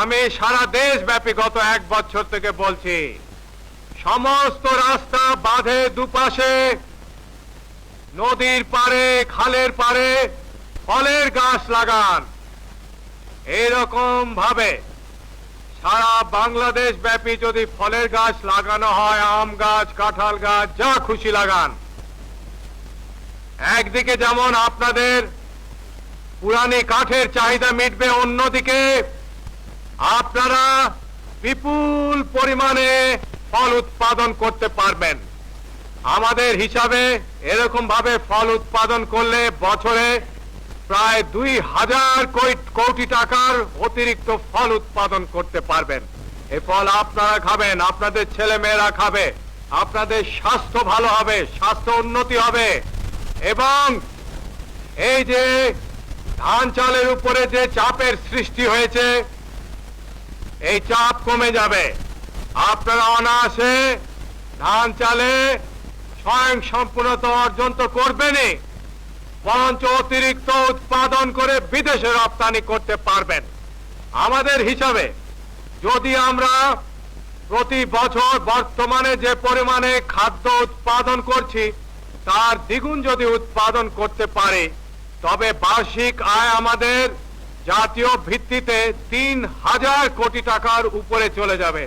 আমি সারা দেশব্যাপী গত 1 বছর থেকে বলছি, সমস্ত রাস্তা বাঁধে দুপাশে, নদীর পারে, খালের পারে ফলের গাছ লাগান। এরকম ভাবে সারা বাংলাদেশ ব্যাপী যদি ফলের গাছ লাগানো হয়, আম গাছ, কাঁঠাল গাছ, যা খুশি লাগান। একদিকে যেমন আপনাদের পুরানি কাঠের চাহিদা মিটবে, অন্যদিকে আপনারা বিপুল পরিমাণে ফল উৎপাদন করতে পারবেন। আমাদের হিসাবে এরকম ভাবে ফল উৎপাদন করলে বছরে প্রায় 2000 কোটি টাকার অতিরিক্ত ফল উৎপাদন করতে পারবেন। এই ফল আপনারা খাবেন, আপনাদের ছেলে মেয়েরা খাবে, আপনাদের স্বাস্থ্য ভালো হবে, স্বাস্থ্য উন্নতি হবে, এবং এই যে ধান চালের উপরে যে চাপের সৃষ্টি হয়েছে, এই চাপ কমে যাবে। আপনারা অনায়াসে ধান চালে স্বয়ং সম্পূর্ণতা অর্জন তো করবেনই, বরঞ্চ অতিরিক্ত উৎপাদন করে বিদেশে রপ্তানি করতে পারবেন। আমাদের হিসাবে যদি আমরা প্রতি বছর বর্তমানে যে পরিমাণে খাদ্য উৎপাদন করছি তার দ্বিগুণ যদি উৎপাদন করতে পারি, তবে বার্ষিক আয় আমাদের জাতীয় ভিত্তিতে 3000 কোটি টাকার উপরে চলে যাবে।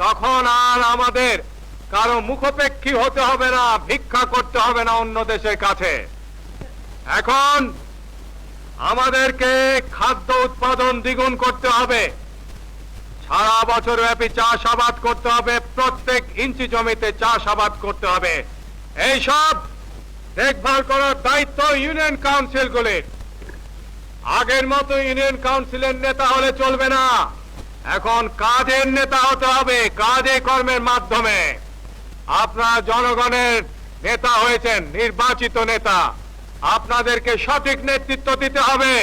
তখন আর আমাদের কারো মুখাপেক্ষী হতে হবে না, ভিক্ষা করতে হবে না অন্য দেশের কাছে। এখন আমাদেরকে খাদ্য উৎপাদন দ্বিগুণ করতে হবে, সারা বছর ব্যাপী চাষাবাদ করতে হবে, প্রত্যেক ইঞ্চি জমিতে চাষাবাদ করতে হবে। এইসব দেখভাল করার দায়িত্ব ইউনিয়ন কাউন্সিলগুলির। আগের মতো ইউনিয়ন কাউন্সিলের নেতা হলে চলবে না, এখন কাজের নেতা হতে হবে, কাজে কর্মের মাধ্যমে। আপনারা জনগণের নেতা হয়েছেন, নির্বাচিত নেতা, আপনাদেরকে সঠিক নেতৃত্ব দিতে হবে।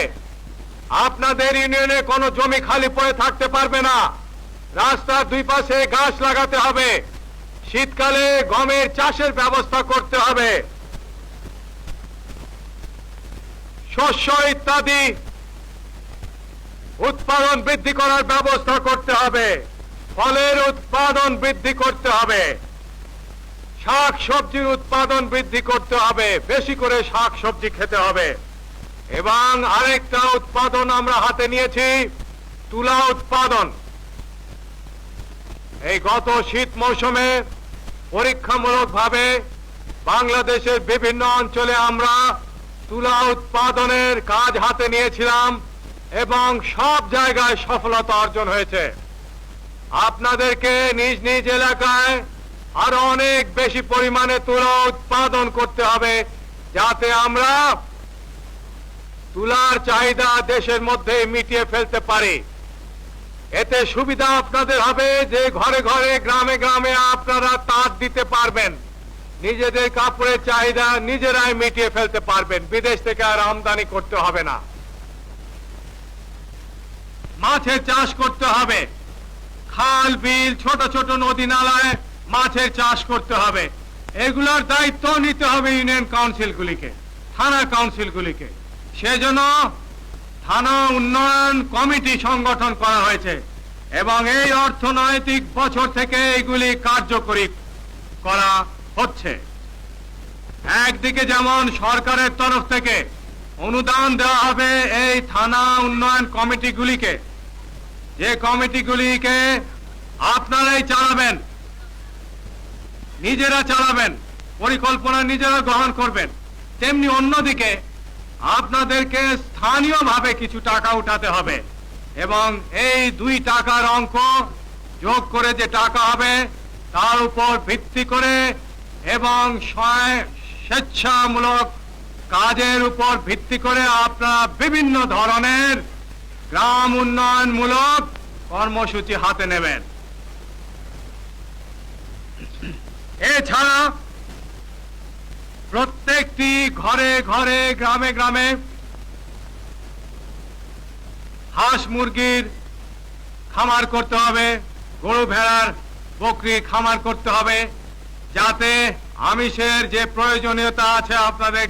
আপনাদের ইউনিয়নে কোনো জমি খালি পড়ে থাকতে পারবে না, রাস্তার দুই পাশে গাছ লাগাতে হবে, শীতকালে গমের চাষের ব্যবস্থা করতে হবে, শস্য ইত্যাদি উৎপাদন বৃদ্ধি করার ব্যবস্থা করতে হবে, ফলের উৎপাদন বৃদ্ধি করতে হবে, শাক সবজির উৎপাদন বৃদ্ধি করতে হবে, বেশি করে শাক সবজি খেতে হবে। এবং আরেকটা উৎপাদন আমরা হাতে নিয়েছি, তুলা উৎপাদন। এই গত শীত মৌসুমে পরীক্ষামূলকভাবে বাংলাদেশের বিভিন্ন অঞ্চলে আমরা তুলা উৎপাদনের কাজ হাতে নিয়েছিলাম এবং সব জায়গায় সফলতা অর্জন হয়েছে। আপনাদেরকে নিজ নিজ এলাকায় আরো অনেক বেশি পরিমাণে তুলা উৎপাদন করতে হবে, যাতে আমরা তুলার চাহিদা দেশের মধ্যে মিটিয়ে ফেলতে পারি। এতে সুবিধা আপনাদের হবে যে ঘরে ঘরে, গ্রামে গ্রামে আপনারা তাঁত দিতে পারবেন, নিজেদের কাপড়ের চাহিদা নিজেরাই মিটিয়ে ফেলতে পারবেন, বিদেশ থেকে আর আমদানি করতে হবে না। মাছের চাষ করতে হবে, খাল বিল, ছোট ছোট নদী নালায় মাছের চাষ করতে হবে। এগুলোর দায়িত্ব নিতে হবে ইউনিয়ন কাউন্সিলগুলিকে, থানা কাউন্সিলগুলিকে। সেজন্য থানা উন্নয়ন কমিটি সংগঠন করা হয়েছে এবং এই অর্থনৈতিক বছর থেকে এগুলি কার্যকরী করা হচ্ছে। একদিকে যেমন সরকারের তরফ থেকে অনুদান দেওয়া হবে এই থানা উন্নয়ন কমিটিগুলিকে, যে কমিটিগুলিকে আপনারাই চালাবেন, নিজেরা চালাবেন, পরিকল্পনা নিজেরা গ্রহণ করবেন। তেমনি অন্যদিকে আপনাদেরকে স্থানীয়ভাবে কিছু টাকা উঠাতে হবে এবং এই 2 টাকার অঙ্ক যোগ করে যে টাকা হবে তার উপর ভিত্তি করে এবং স্বেচ্ছামূলক কাজের উপর ভিত্তি করে আপনারা বিভিন্ন ধরনের গ্রাম উন্নয়নমূলক কর্মসূচি হাতে নেবেন। এছাড়া প্রত্যেকটি ঘরে ঘরে, গ্রামে গ্রামে হাঁস মুরগির খামার করতে হবে, গরু ভেড়ার বকরির খামার করতে হবে, যাতে আমিষের যে প্রয়োজনীয়তা আছে আপনাদের